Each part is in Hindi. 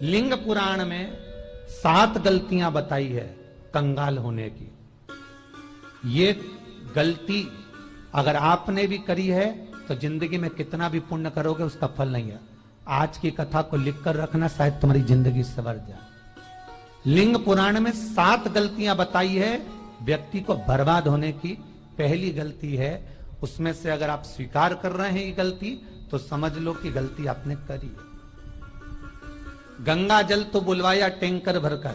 लिंग पुराण में 7 गलतियां बताई है कंगाल होने की। ये गलती अगर आपने भी करी है तो जिंदगी में कितना भी पुण्य करोगे उसका फल नहीं है। आज की कथा को लिखकर रखना, शायद तुम्हारी जिंदगी संवर जाए। लिंग पुराण में 7 गलतियां बताई है व्यक्ति को बर्बाद होने की। पहली गलती है, उसमें से अगर आप स्वीकार कर रहे हैं ये गलती तो समझ लो कि गलती आपने करी है। गंगा जल तो बुलवाया टैंकर भरकर,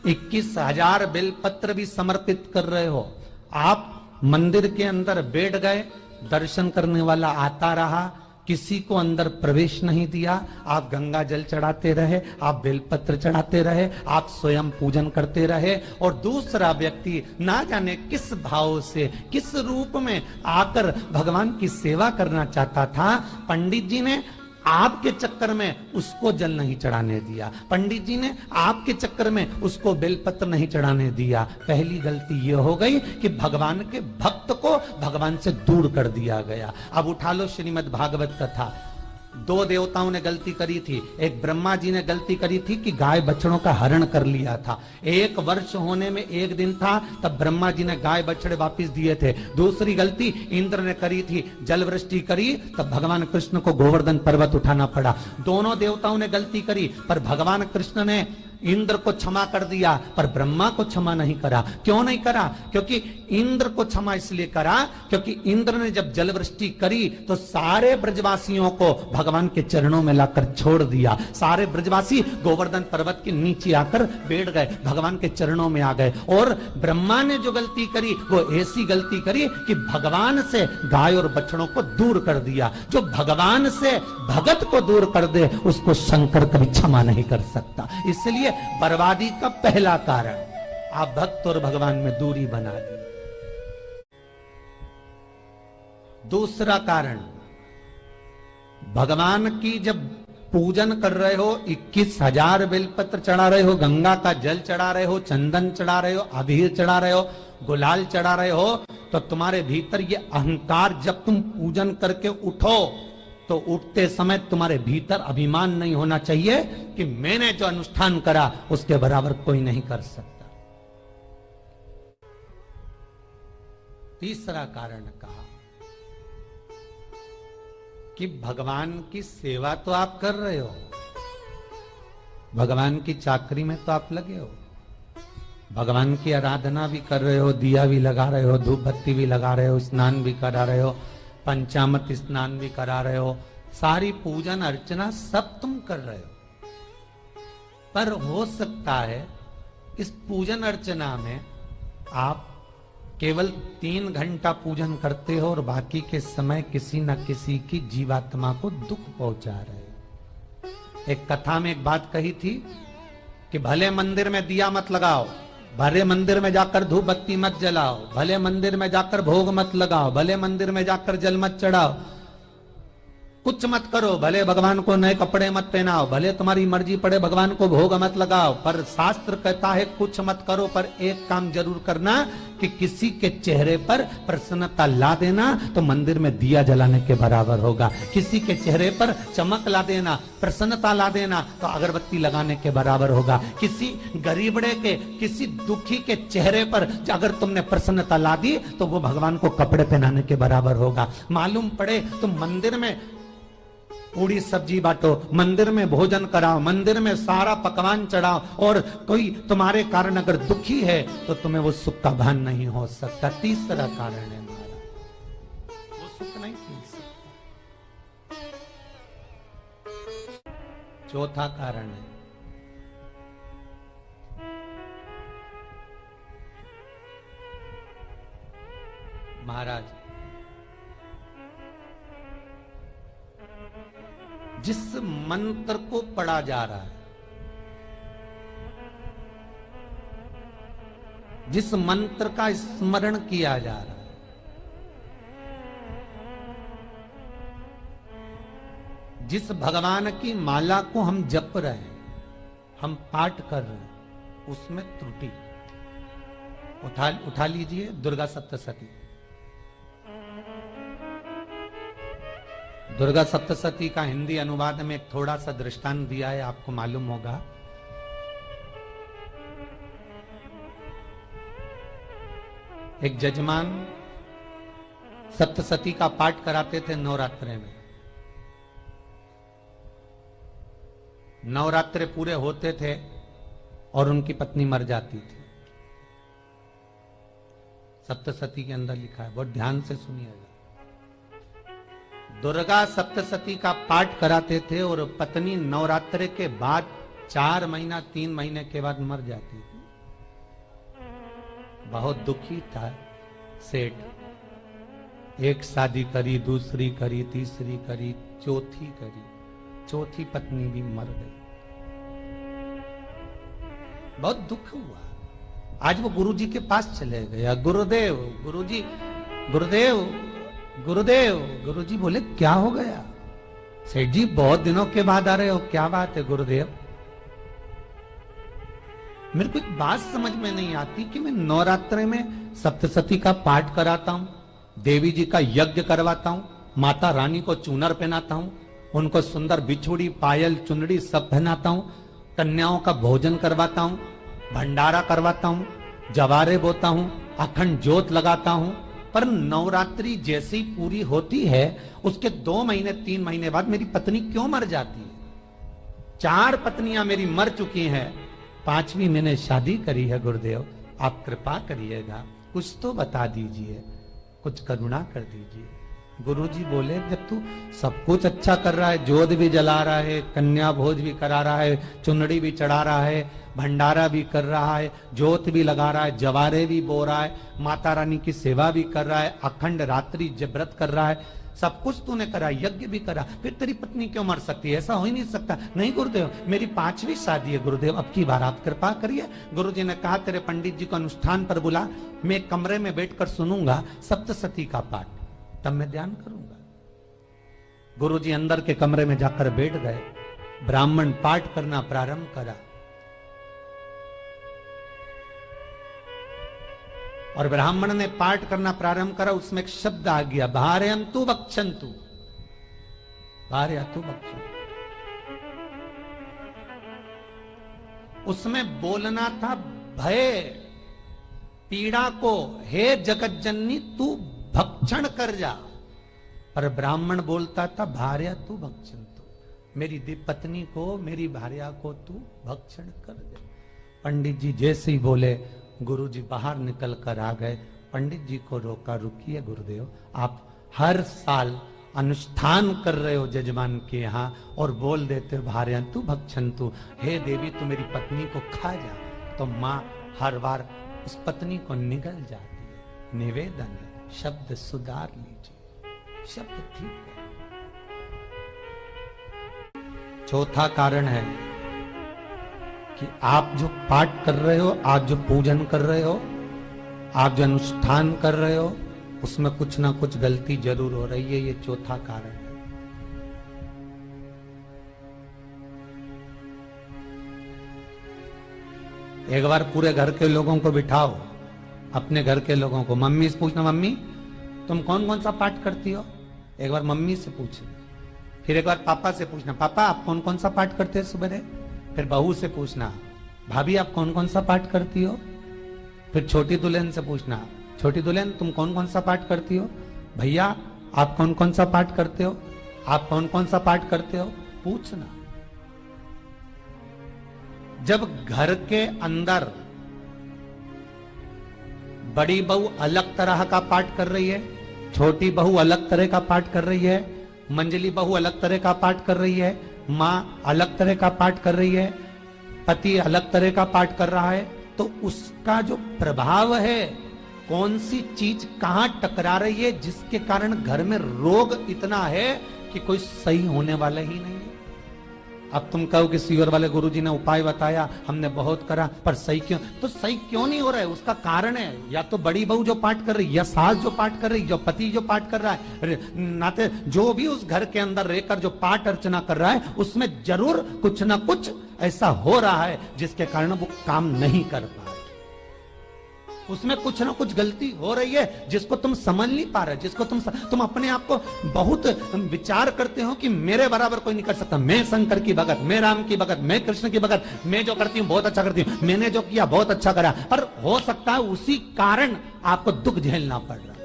21,000 बेलपत्र भी समर्पित कर रहे हो। आप मंदिर के अंदर बैठ गए, दर्शन करने वाला आता रहा, किसी को अंदर प्रवेश नहीं दिया। आप गंगा जल चढ़ाते रहे, आप बेलपत्र चढ़ाते रहे, आप स्वयं पूजन करते रहे, और दूसरा व्यक्ति ना जाने किस भाव से, किस रूप में आकर भगवान की सेवा करना चाहता था। पंडित जी ने आपके चक्कर में उसको जल नहीं चढ़ाने दिया, पंडित जी ने आपके चक्कर में उसको बेलपत्र नहीं चढ़ाने दिया। पहली गलती यह हो गई कि भगवान के भक्त को भगवान से दूर कर दिया गया। अब उठा लो श्रीमद् भागवत कथा। 2 देवताओं ने गलती करी थी। एक ब्रह्मा जी ने गलती करी थी कि गाय बछड़ों का हरण कर लिया था। 1 वर्ष होने में 1 दिन था तब ब्रह्मा जी ने गाय बछड़े वापस दिए थे। दूसरी गलती इंद्र ने करी थी, जल वृष्टि करी तब भगवान कृष्ण को गोवर्धन पर्वत उठाना पड़ा। दोनों देवताओं ने गलती करी, पर भगवान कृष्ण ने इंद्र को क्षमा कर दिया पर ब्रह्मा को क्षमा नहीं करा। क्यों नहीं करा? क्योंकि इंद्र को क्षमा इसलिए करा क्योंकि इंद्र ने जब जलवृष्टि करी तो सारे ब्रजवासियों को भगवान के चरणों में लाकर छोड़ दिया। सारे ब्रजवासी गोवर्धन पर्वत के नीचे आकर बैठ गए, भगवान के चरणों में आ गए। और ब्रह्मा ने जो गलती करी वो ऐसी गलती करी कि भगवान से गाय और बछड़ों को दूर कर दिया। जो भगवान से भगत को दूर कर दे उसको शंकर कभी क्षमा नहीं कर सकता। इसलिए बर्बादी का पहला कारण आप भक्त और भगवान में दूरी बना दी। दूसरा कारण, भगवान की जब पूजन कर रहे हो, 21,000 बेलपत्र चढ़ा रहे हो, गंगा का जल चढ़ा रहे हो, चंदन चढ़ा रहे हो, अबीर चढ़ा रहे हो, गुलाल चढ़ा रहे हो, तो तुम्हारे भीतर ये अहंकार, जब तुम पूजन करके उठो तो उठते समय तुम्हारे भीतर अभिमान नहीं होना चाहिए कि मैंने जो अनुष्ठान करा उसके बराबर कोई नहीं कर सकता। तीसरा कारण कहा कि भगवान की सेवा तो आप कर रहे हो, भगवान की चाकरी में तो आप लगे हो, भगवान की आराधना भी कर रहे हो, दिया भी लगा रहे हो, धूप बत्ती भी लगा रहे हो, स्नान भी करा रहे हो, पंचामृत स्नान भी करा रहे हो, सारी पूजन अर्चना सब तुम कर रहे हो। पर हो सकता है इस पूजन अर्चना में आप केवल 3 घंटा पूजन करते हो और बाकी के समय किसी न किसी की जीवात्मा को दुख पहुंचा रहे हो। एक कथा में एक बात कही थी कि भले मंदिर में दिया मत लगाओ, भले मंदिर में जाकर धूप बत्ती मत जलाओ, भले मंदिर में जाकर भोग मत लगाओ, भले मंदिर में जाकर जल मत चढ़ाओ, कुछ मत करो, भले भगवान को नए कपड़े मत पहनाओ, भले तुम्हारी मर्जी पड़े भगवान को भोग मत लगाओ, पर शास्त्र कहता है कुछ मत करो, पर एक काम जरूर करना कि किसी के चेहरे पर प्रसन्नता ला देना तो मंदिर में दिया जलाने के बराबर होगा। किसी के चेहरे पर चमक ला देना, प्रसन्नता ला देना तो अगरबत्ती लगाने के बराबर होगा। किसी गरीबड़े के, किसी दुखी के चेहरे पर अगर तुमने प्रसन्नता ला दी तो वो भगवान को कपड़े पहनाने के बराबर होगा। मालूम पड़े तुम मंदिर में पूरी सब्जी बांटो, मंदिर में भोजन कराओ, मंदिर में सारा पकवान चढ़ाओ, और कोई तुम्हारे कारण अगर दुखी है तो तुम्हें वो सुख का भान नहीं हो सकता। तीसरा कारण है हमारा, वो सुख नहीं मिल सकता। चौथा कारण है महाराज, जिस मंत्र को पढ़ा जा रहा है, जिस मंत्र का स्मरण किया जा रहा है, जिस भगवान की माला को हम जप रहे हैं, हम पाठ कर रहे हैं, उसमें त्रुटि। उठा लीजिए दुर्गा सप्तशती। दुर्गा सप्तशती का हिंदी अनुवाद में एक थोड़ा सा दृष्टांत दिया है, आपको मालूम होगा। एक जजमान सप्तशती का पाठ कराते थे नवरात्रे में। नवरात्रे पूरे होते थे और उनकी पत्नी मर जाती थी। सप्तशती के अंदर लिखा है, बहुत ध्यान से सुनिएगा। दुर्गा सप्तशती का पाठ कराते थे और पत्नी नवरात्रे के बाद 4 महीना 3 महीने के बाद मर जाती थी। बहुत दुखी था सेठ। एक शादी करी, दूसरी करी, तीसरी करी, चौथी करी, चौथी पत्नी भी मर गई। बहुत दुख हुआ। आज वो गुरुजी के पास चले गया, गुरुदेव, गुरुजी, गुरुदेव, गुरुदेव। गुरुजी बोले क्या हो गया? सेठ जी बहुत दिनों के बाद आ रहे हो, क्या बात है गुरुदेव? मेरे को एक बात समझ में नहीं आती कि मैं नवरात्रे में सप्तशती का पाठ कराता हूं, देवी जी का यज्ञ करवाता हूं, माता रानी को चूनर पहनाता हूं, उनको सुंदर बिछुड़ी, पायल, चुनरी सब पहनाता हूं, कन्याओं का भोजन करवाता हूं, भंडारा करवाता हूं, जवारे बोता हूं, अखंड ज्योत लगाता हूं, पर नवरात्रि जैसी पूरी होती है उसके 2 महीने 3 महीने बाद मेरी पत्नी क्यों मर जाती है? 4 पत्नियां मेरी मर चुकी हैं, 5वीं मैंने शादी करी है। गुरुदेव आप कृपा करिएगा, कुछ तो बता दीजिए, कुछ करुणा कर दीजिए। गुरुजी बोले जब तू सब कुछ अच्छा कर रहा है, जोत भी जला रहा है, कन्या भोज भी करा रहा है, चुनड़ी भी चढ़ा रहा है, भंडारा भी कर रहा है, जोत भी लगा रहा है, जवारे भी बो रहा है, माता रानी की सेवा भी कर रहा है, अखंड रात्रि व्रत कर रहा है, सब कुछ तूने करा, यज्ञ भी करा, फिर तेरी पत्नी क्यों मर सकती है? ऐसा हो ही नहीं सकता। नहीं गुरुदेव, मेरी 5वीं शादी है गुरुदेव, अब की बार आप कृपा करिए। गुरुजी ने कहा तेरे पंडित जी को अनुष्ठान पर बुला, मैं कमरे में बैठकर सुनूंगा सप्तशती का पाठ, तब मैं ध्यान करूंगा। गुरुजी अंदर के कमरे में जाकर बैठ गए, ब्राह्मण पाठ करना प्रारंभ करा और ब्राह्मण ने पाठ करना प्रारंभ करा। उसमें एक शब्द आ गया, भारयंतु वक्षंतु, भारयंतु वक्षंतु। उसमें बोलना था भय, पीड़ा को, हे जगत जननी तू भक्षण कर जा, पर ब्राह्मण बोलता था भार्या तू भक्षण तू, मेरी पत्नी को, मेरी भार्या को तू भक्षण कर दे। पंडित जी जैसे ही बोले गुरुजी बाहर निकल कर आ गए। पंडित जी को रोका, रुकिए गुरुदेव, आप हर साल अनुष्ठान कर रहे हो जजमान के यहाँ और बोल देते हो भार्या तू भक्षण तू, हे देवी तू मेरी पत्नी को खा जा, तो माँ हर बार उस पत्नी को निगल जाती है। निवेदन है, शब्द सुधार लीजिए, शब्द ठीक है। चौथा कारण है कि आप जो पाठ कर रहे हो, आप जो पूजन कर रहे हो, आप जो अनुष्ठान कर रहे हो, उसमें कुछ ना कुछ गलती जरूर हो रही है। ये चौथा कारण है। एक बार पूरे घर के लोगों को बिठाओ, अपने घर के लोगों को, मम्मी से पूछना, मम्मी तुम कौन कौन सा पाठ करती हो? एक बार मम्मी से पूछना। फिर एक बार पापा से पूछना, पापा आप कौन कौन सा पाठ करते हैं सुबह? फिर बहू से पूछना, भाभी आप कौन कौन सा पाठ करती हो? फिर छोटी दुल्हन से पूछना, छोटी दुल्हन तुम कौन कौन सा पाठ करती हो? भैया आप कौन कौन सा पाठ करते हो? आप कौन कौन सा पाठ करते हो? पूछना। जब घर के अंदर बड़ी बहू अलग तरह का पाठ कर रही है, छोटी बहू अलग तरह का पाठ कर रही है, मंजली बहू अलग तरह का पाठ कर रही है, माँ अलग तरह का पाठ कर रही है, पति अलग तरह का पाठ कर रहा है, तो उसका जो प्रभाव है, कौन सी चीज कहां टकरा रही है, जिसके कारण घर में रोग इतना है कि कोई सही होने वाला ही नहीं है। अब तुम कहो कि सीवर वाले गुरुजी ने उपाय बताया, हमने बहुत करा, पर सही क्यों? तो सही क्यों नहीं हो रहा है? उसका कारण है या तो बड़ी बहू जो पाठ कर रही, या सास जो पाठ कर रही, जो पति जो पाठ कर रहा है, नाते जो भी उस घर के अंदर रहकर जो पाठ अर्चना कर रहा है, उसमें जरूर कुछ ना कुछ ऐसा हो रहा है जिसके कारण वो काम नहीं कर पा रहे। उसमें कुछ ना कुछ गलती हो रही है जिसको तुम समझ नहीं पा रहे, जिसको तुम अपने आप को बहुत विचार करते हो कि मेरे बराबर कोई नहीं कर सकता, मैं शंकर की भगत, मैं राम की भगत, मैं कृष्ण की भगत, मैं जो करती हूँ बहुत अच्छा करती हूँ, मैंने जो किया बहुत अच्छा करा, पर हो सकता है उसी कारण आपको दुख झेलना पड़ रहा।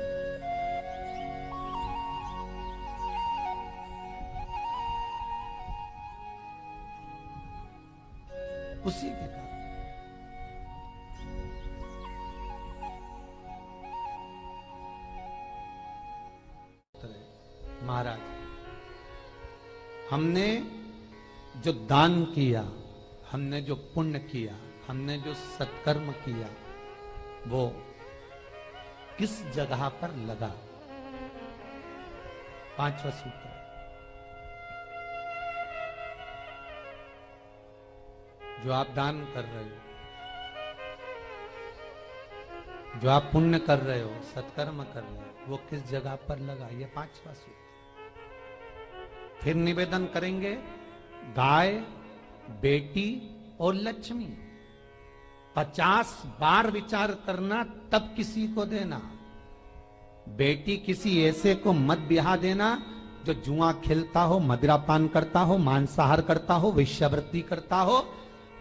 उसी के कारण महाराज, हमने जो दान किया, हमने जो पुण्य किया, हमने जो सत्कर्म किया, वो किस जगह पर लगा? पांचवा सूत्र, जो आप दान कर रहे हो, जो आप पुण्य कर रहे हो, सत्कर्म कर रहे हो, वो किस जगह पर लगा? ये पांचवा सूत्र। फिर निवेदन करेंगे, गाय, बेटी और लक्ष्मी 50 बार विचार करना, तब किसी को देना। बेटी किसी ऐसे को मत ब्याह देना जो जुआ खेलता हो, मदिरापान करता हो, मांसाहार करता हो, वेश्यावृत्ति करता हो।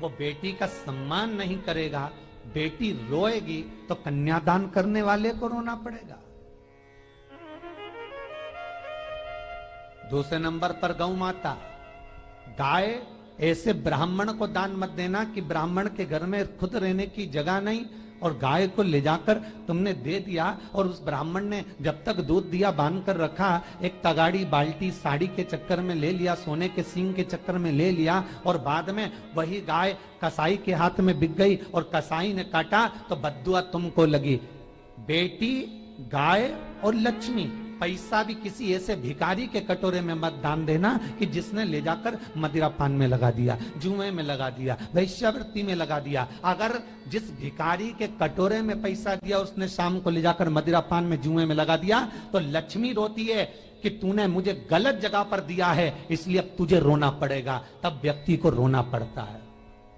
वो बेटी का सम्मान नहीं करेगा, बेटी रोएगी तो कन्यादान करने वाले को रोना पड़ेगा। दूसरे नंबर पर गौ माता, गाय ऐसे ब्राह्मण को दान मत देना कि ब्राह्मण के घर में खुद रहने की जगह नहीं और गाय को ले जाकर तुमने दे दिया और उस ब्राह्मण ने जब तक दूध दिया बांध कर रखा, एक तगाड़ी बाल्टी साड़ी के चक्कर में ले लिया, सोने के सींग के चक्कर में ले लिया और बाद में वही गाय कसाई के हाथ में बिक गई और कसाई ने काटा तो बद्दुआ तुमको लगी। बेटी, गाय और लक्ष्मी, पैसा भी किसी ऐसे भिखारी के कटोरे में मत दान देना कि जिसने ले जाकर मदिरापान में लगा दिया, जुए में लगा दिया, वेश्यावृत्ति में लगा दिया। अगर जिस भिखारी के कटोरे में पैसा दिया उसने शाम को ले जाकर मदिरापान में, जुए में लगा दिया, तो लक्ष्मी रोती है कि तूने मुझे गलत जगह पर दिया है, इसलिए अब तुझे रोना पड़ेगा। तब व्यक्ति को रोना पड़ता है,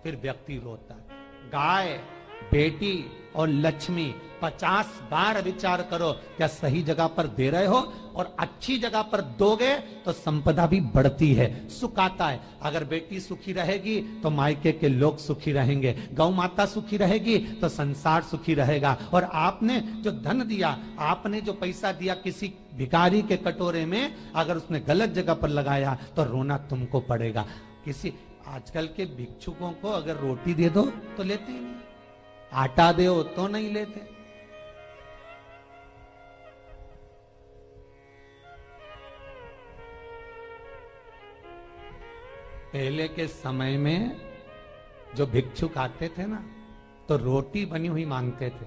फिर व्यक्ति रोता है। गाय, बेटी और लक्ष्मी 50 बार विचार करो, क्या सही जगह पर दे रहे हो? और अच्छी जगह पर दोगे तो संपदा भी बढ़ती है, सुख आता है। अगर बेटी सुखी रहेगी तो मायके के लोग सुखी रहेंगे, गौ माता सुखी रहेगी तो संसार सुखी रहेगा। और आपने जो धन दिया, आपने जो पैसा दिया किसी भिखारी के कटोरे में, अगर उसने गलत जगह पर लगाया तो रोना तुमको पड़ेगा। किसी आजकल के भिक्षुकों को अगर रोटी दे दो तो लेते ही नहीं, आटा दो तो नहीं लेते। पहले के समय में जो भिक्षुक आते थे ना, तो रोटी बनी हुई मांगते थे।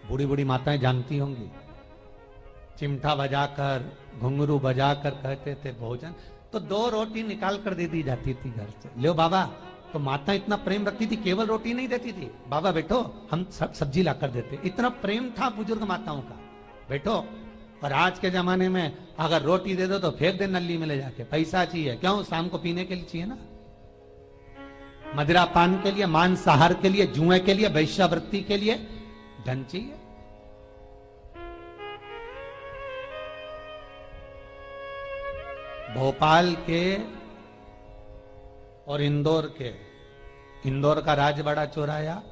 बूढ़ी बूढ़ी माताएं जानती होंगी, चिमटा बजाकर, घुंघरू बजाकर कहते थे भोजन, तो 2 रोटी निकाल कर दे दी जाती थी घर से। लो बाबा, तो माता इतना प्रेम रखती थी, केवल रोटी नहीं देती थी, बाबा बैठो हम सब्जी ला कर देते। इतना प्रेम था बुजुर्ग माताओं का, बैठो। और आज के जमाने में अगर रोटी दे दो तो फेंक दे नली में ले जाके, पैसा चाहिए। क्यों? शाम को पीने के लिए चाहिए ना, मदिरा पान के लिए, मांसाहार के लिए, जुए के लिए, वैश्यावृत्ति के लिए धन चाहिए। भोपाल के और इंदौर के, इंदौर का राजवाड़ा चौराया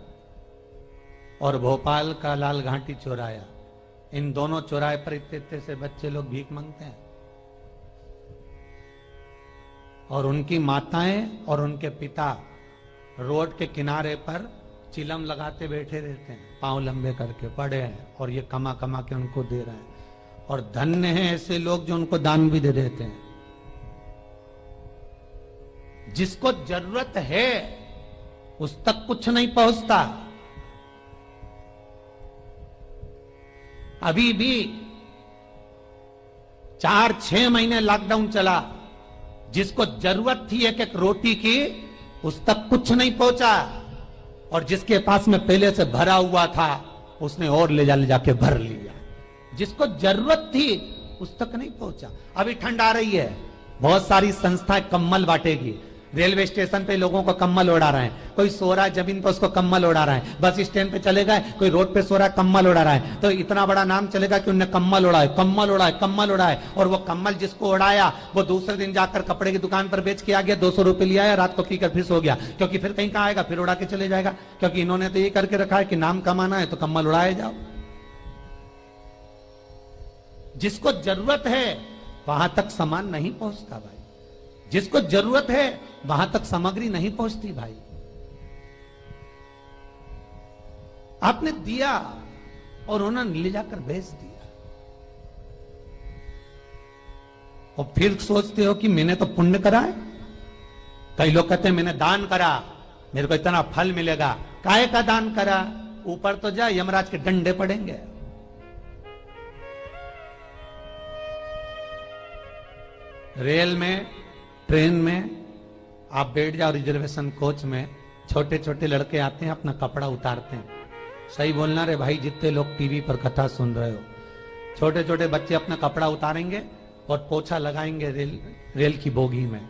और भोपाल का लाल घाटी चौराया, इन दोनों चौराहे पर इतने से बच्चे लोग भीख मांगते हैं और उनकी माताएं और उनके पिता रोड के किनारे पर चिलम लगाते बैठे रहते हैं, पांव लंबे करके पड़े हैं और ये कमा कमा के उनको दे रहे हैं। और धन्य हैं ऐसे लोग जो उनको दान भी दे देते हैं। जिसको जरूरत है उस तक कुछ नहीं पहुंचता। अभी भी 4-6 महीने लॉकडाउन चला, जिसको जरूरत थी एक एक रोटी की उस तक कुछ नहीं पहुंचा, और जिसके पास में पहले से भरा हुआ था उसने और ले जाके भर लिया। जिसको जरूरत थी उस तक नहीं पहुंचा। अभी ठंड आ रही है, बहुत सारी संस्थाएं कंबल बांटेगी, रेलवे स्टेशन पे लोगों को कम्बल उड़ा रहे हैं, कोई सो रहा है जमीन पर उसको कम्बल उड़ा रहा है, बस स्टैंड पे चले गए कोई रोड पे सो रहा है कम्बल उड़ा रहा है, तो इतना बड़ा नाम चलेगा कि उनने कम्बल उड़ाए, कम्बल उड़ाए, कम्बल उड़ाए। और वो कम्बल जिसको उड़ाया वो दूसरे दिन जाकर कपड़े की दुकान पर बेच के आ गया, 200 रुपए लिया, रात को पीकर फिर सो गया, क्योंकि फिर कहीं कहाँ आएगा, फिर उड़ा के चले जाएगा, क्योंकि इन्होंने तो ये करके रखा है कि नाम कमाना है तो कम्बल उड़ाए जाओ। जिसको जरूरत है वहां तक सामान नहीं पहुंचता भाई, जिसको जरूरत है वहां तक सामग्री नहीं पहुंचती भाई। आपने दिया और उन्होंने ले जाकर बेच दिया, और फिर सोचते हो कि मैंने तो पुण्य करा है। कई लोग कहते हैं मैंने दान करा, मेरे को इतना फल मिलेगा। काहे का दान करा? ऊपर तो जा, यमराज के डंडे पड़ेंगे। रेल में, ट्रेन में आप बैठ जाओ, रिजर्वेशन कोच में, छोटे छोटे लड़के आते हैं अपना कपड़ा उतारते हैं। सही बोलना रे भाई, जितने लोग टीवी पर कथा सुन रहे हो, छोटे छोटे बच्चे अपना कपड़ा उतारेंगे और पोछा लगाएंगे रेल की बोगी में।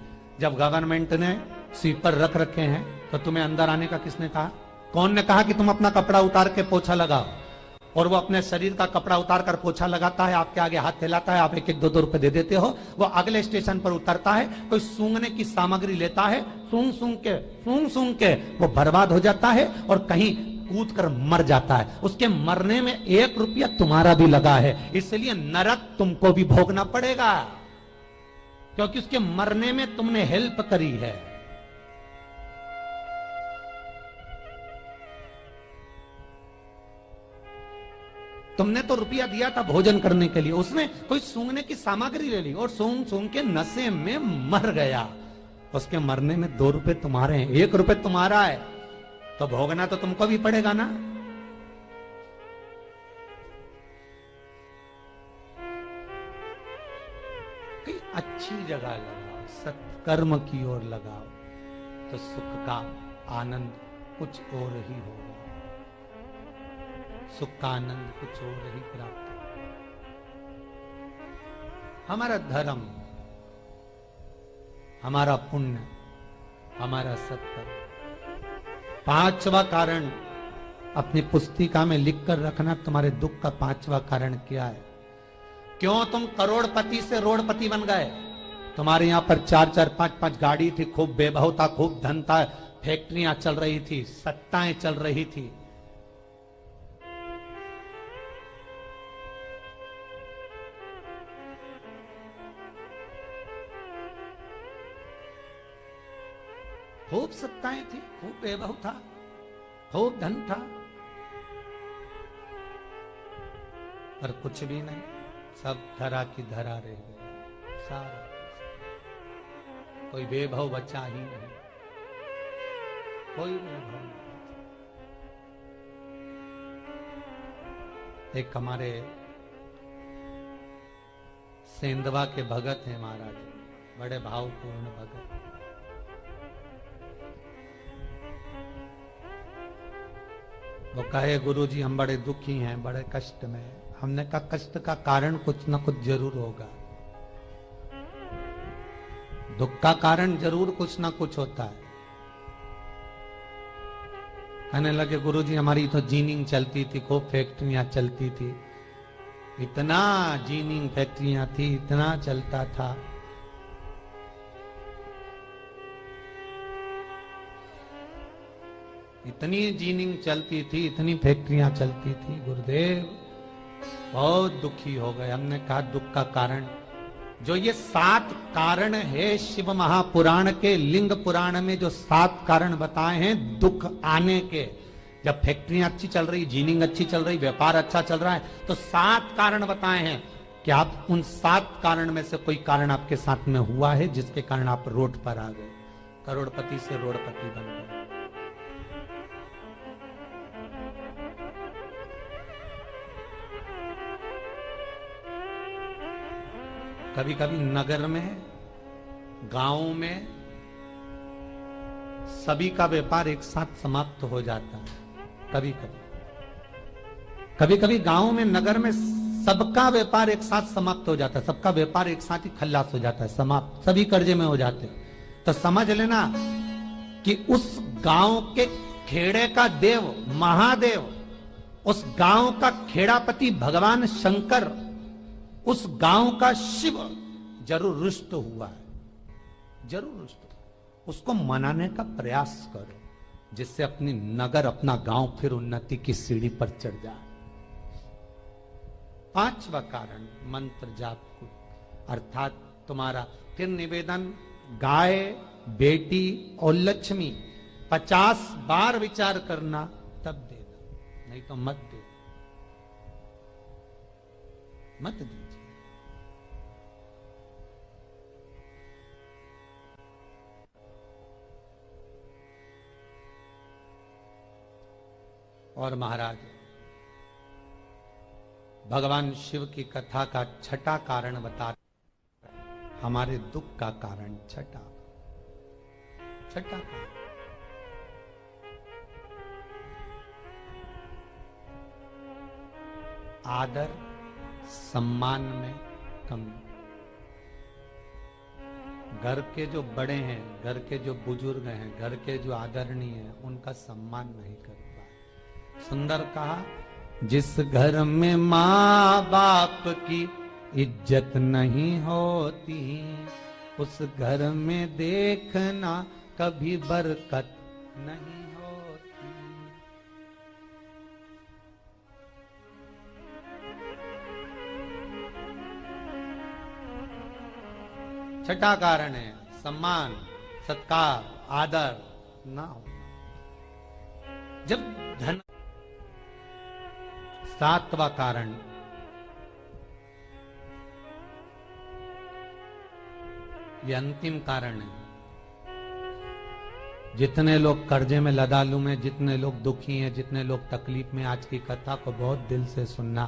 जब गवर्नमेंट ने स्वीपर रख रखे हैं तो तुम्हें अंदर आने का किसने कहा? कौन ने कहा कि तुम अपना कपड़ा उतार के पोछा लगाओ? और वो अपने शरीर का कपड़ा उतार कर पोछा लगाता है, आपके आगे हाथ फैलाता है, आप 1-1, 2-2 रुपए दे देते हो। वो अगले स्टेशन पर उतरता है, कोई सूंघने की सामग्री लेता है, सूंघ सूंघ के वो बर्बाद हो जाता है और कहीं कूद कर मर जाता है। उसके मरने में 1 रुपया तुम्हारा भी लगा है, इसलिए नरक तुमको भी भोगना पड़ेगा, क्योंकि उसके मरने में तुमने हेल्प करी है। तुमने तो रुपया दिया था भोजन करने के लिए, उसने कोई सूंघने की सामग्री ले ली और सूंघ सूंघ के नशे में मर गया। उसके मरने में 2 रुपए तुम्हारे हैं, 1 रुपए तुम्हारा है, तो भोगना तो तुमको भी पड़ेगा ना। कहीं अच्छी जगह लगाओ, सत्कर्म की ओर लगाओ, तो सुख का आनंद कुछ और ही होगा, सुख का आनंद कुछ और ही प्राप्त होगा। हमारा धर्म, हमारा पुण्य, हमारा सत्कर्म। 5वां कारण अपनी पुस्तिका में लिखकर रखना, तुम्हारे दुख का 5वां कारण क्या है? क्यों तुम करोड़पति से रोड़पति बन गए? तुम्हारे यहां पर 4-4, 5-5 गाड़ी थी, खूब वैभव था, खूब धन था, फैक्ट्रियां चल रही थी, सत्ताएं चल रही थी। खूब सत्ताएं थी, खूब वैभव था, खूब धन था, पर कुछ भी नहीं, सब धरा की धरा रह गए। सारा कोई वैभव बचा ही नहीं, कोई वैभव नहीं। एक हमारे सेंधवा के भगत हैं महाराज, बड़े भावपूर्ण भगत। वो कहे गुरुजी हम बड़े दुखी हैं, बड़े कष्ट में। हमने कहा कष्ट का कारण कुछ ना कुछ जरूर होगा, दुख का कारण जरूर कुछ ना कुछ होता है। कहने लगे गुरुजी हमारी तो जीनिंग चलती थी, खूब फैक्ट्रियां चलती थी, इतना जीनिंग फैक्ट्रियां थी, इतना चलता था। इतनी जीनिंग चलती थी, इतनी फैक्ट्रियां चलती थी, गुरुदेव बहुत दुखी हो गए। हमने कहा दुख का कारण, जो ये 7 कारण है शिव महापुराण के, लिंग पुराण में जो 7 कारण बताए हैं दुख आने के, जब फैक्ट्रियां अच्छी चल रही, जीनिंग अच्छी चल रही, व्यापार अच्छा चल रहा है, तो 7 कारण बताए हैं कि आप उन 7 कारण में से कोई कारण आपके साथ में हुआ है जिसके कारण आप रोड पर आ गए, करोड़पति से रोडपति बन गए। कभी कभी नगर में, गांव में सभी का व्यापार एक साथ समाप्त हो जाता है। कभी कभी गांव में, नगर में सबका व्यापार एक साथ समाप्त हो जाता है, सबका व्यापार एक साथ ही खल्लास हो जाता है, समाप्त, सभी कर्जे में हो जाते हैं। तो समझ लेना कि उस गांव के खेड़े का देव महादेव, उस गांव का खेड़ापति भगवान शंकर, उस गांव का शिव जरूर रुष्ट हुआ है, जरूर रुष्ट हुआ। उसको मनाने का प्रयास करो, जिससे अपनी नगर, अपना गांव फिर उन्नति की सीढ़ी पर चढ़ जाए। पांचवा कारण मंत्र जाप को, अर्थात तुम्हारा फिर निवेदन, गाय, बेटी और लक्ष्मी 50 बार विचार करना, तब देना, नहीं तो मत दे, मत दीजिए। और महाराज भगवान शिव की कथा का छठा कारण बता, हमारे दुख का कारण छठा कारण, आदर सम्मान में कमी। घर के जो बड़े हैं, घर के जो बुजुर्ग हैं, घर के जो आदरणीय हैं, उनका सम्मान नहीं कर पाए। सुंदर कहा, जिस घर में माँ बाप की इज्जत नहीं होती, उस घर में देखना कभी बरकत नहीं होती। छठा कारण है सम्मान, सत्कार, आदर ना होना। जब धन, सातवां कारण ये अंतिम कारण है। जितने लोग कर्जे में, लदालू में, जितने लोग दुखी हैं, जितने लोग तकलीफ में, आज की कथा को बहुत दिल से सुनना,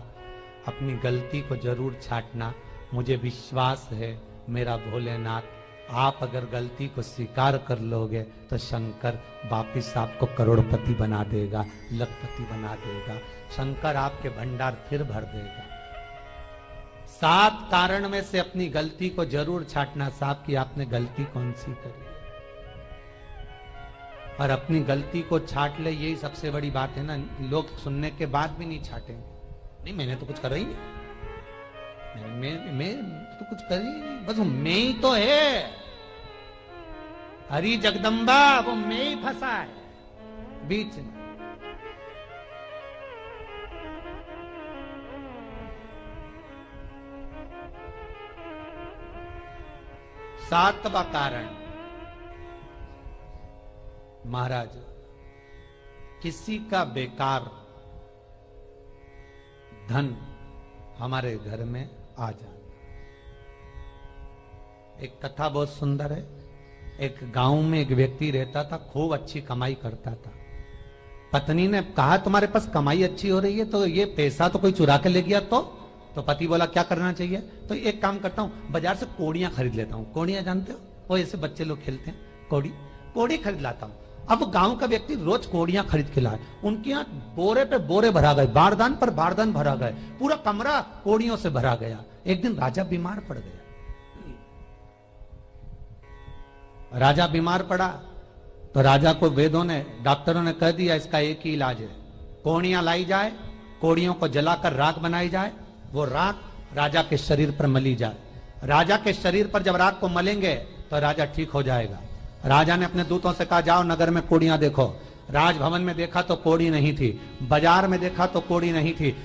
अपनी गलती को जरूर छांटना। मुझे विश्वास है मेरा भोलेनाथ, आप अगर गलती को स्वीकार कर लोगे तो शंकर वापिस आपको करोड़पति बना देगा, लखपति बना देगा। शंकर आपके भंडार फिर भर देगा। 7 कारण में से अपनी गलती को जरूर छांटना, साहब कि आपने गलती कौन सी करी, और अपनी गलती को छांट ले, यही सबसे बड़ी बात है ना। लोग सुनने के बाद भी नहीं छाटेंगे, नहीं मैंने तो कुछ करा ही नहीं, मैं तो कुछ कर ही नहीं, बस मैं ही तो है, हरी जगदम्बा वो मैं ही फंसा है बीच में। सातवां कारण महाराज, किसी का बेकार धन हमारे घर में आ जाना। एक कथा बहुत सुंदर है। एक गांव में एक व्यक्ति रहता था, खूब अच्छी कमाई करता था। पत्नी ने कहा, तुम्हारे पास कमाई अच्छी हो रही है तो ये पैसा तो कोई चुरा के ले गया तो पति बोला क्या करना चाहिए, तो एक काम करता हूं, बाजार से कोड़ियां खरीद लेता हूं। कोड़ियां जानते हो, वो ऐसे बच्चे लोग खेलते हैं, कोड़ी खरीद लाता हूं। अब गांव का व्यक्ति रोज कोड़ियां खरीद के लाए, उनके यहाँ बोरे पे बोरे भरा गए, बारदान पर बारदान भरा गए, पूरा कमरा कोड़ियों से भरा गया। एक दिन राजा बीमार पड़ गया। राजा बीमार पड़ा तो राजा को वेदों ने, डॉक्टरों ने कह दिया इसका एक ही इलाज है, कोड़ियां लाई जाए, कोड़ियों को जलाकर राख बनाई जाए, वो राख राजा के शरीर पर मली जाए। राजा के शरीर पर जब राख को मलेंगे तो राजा ठीक हो जाएगा। राजा ने अपने दूतों से कहा, जाओ नगर में कोड़ियां देखो। राजभवन में देखा तो कोड़ी नहीं थी, बाजार में देखा तो कोड़ी नहीं थी,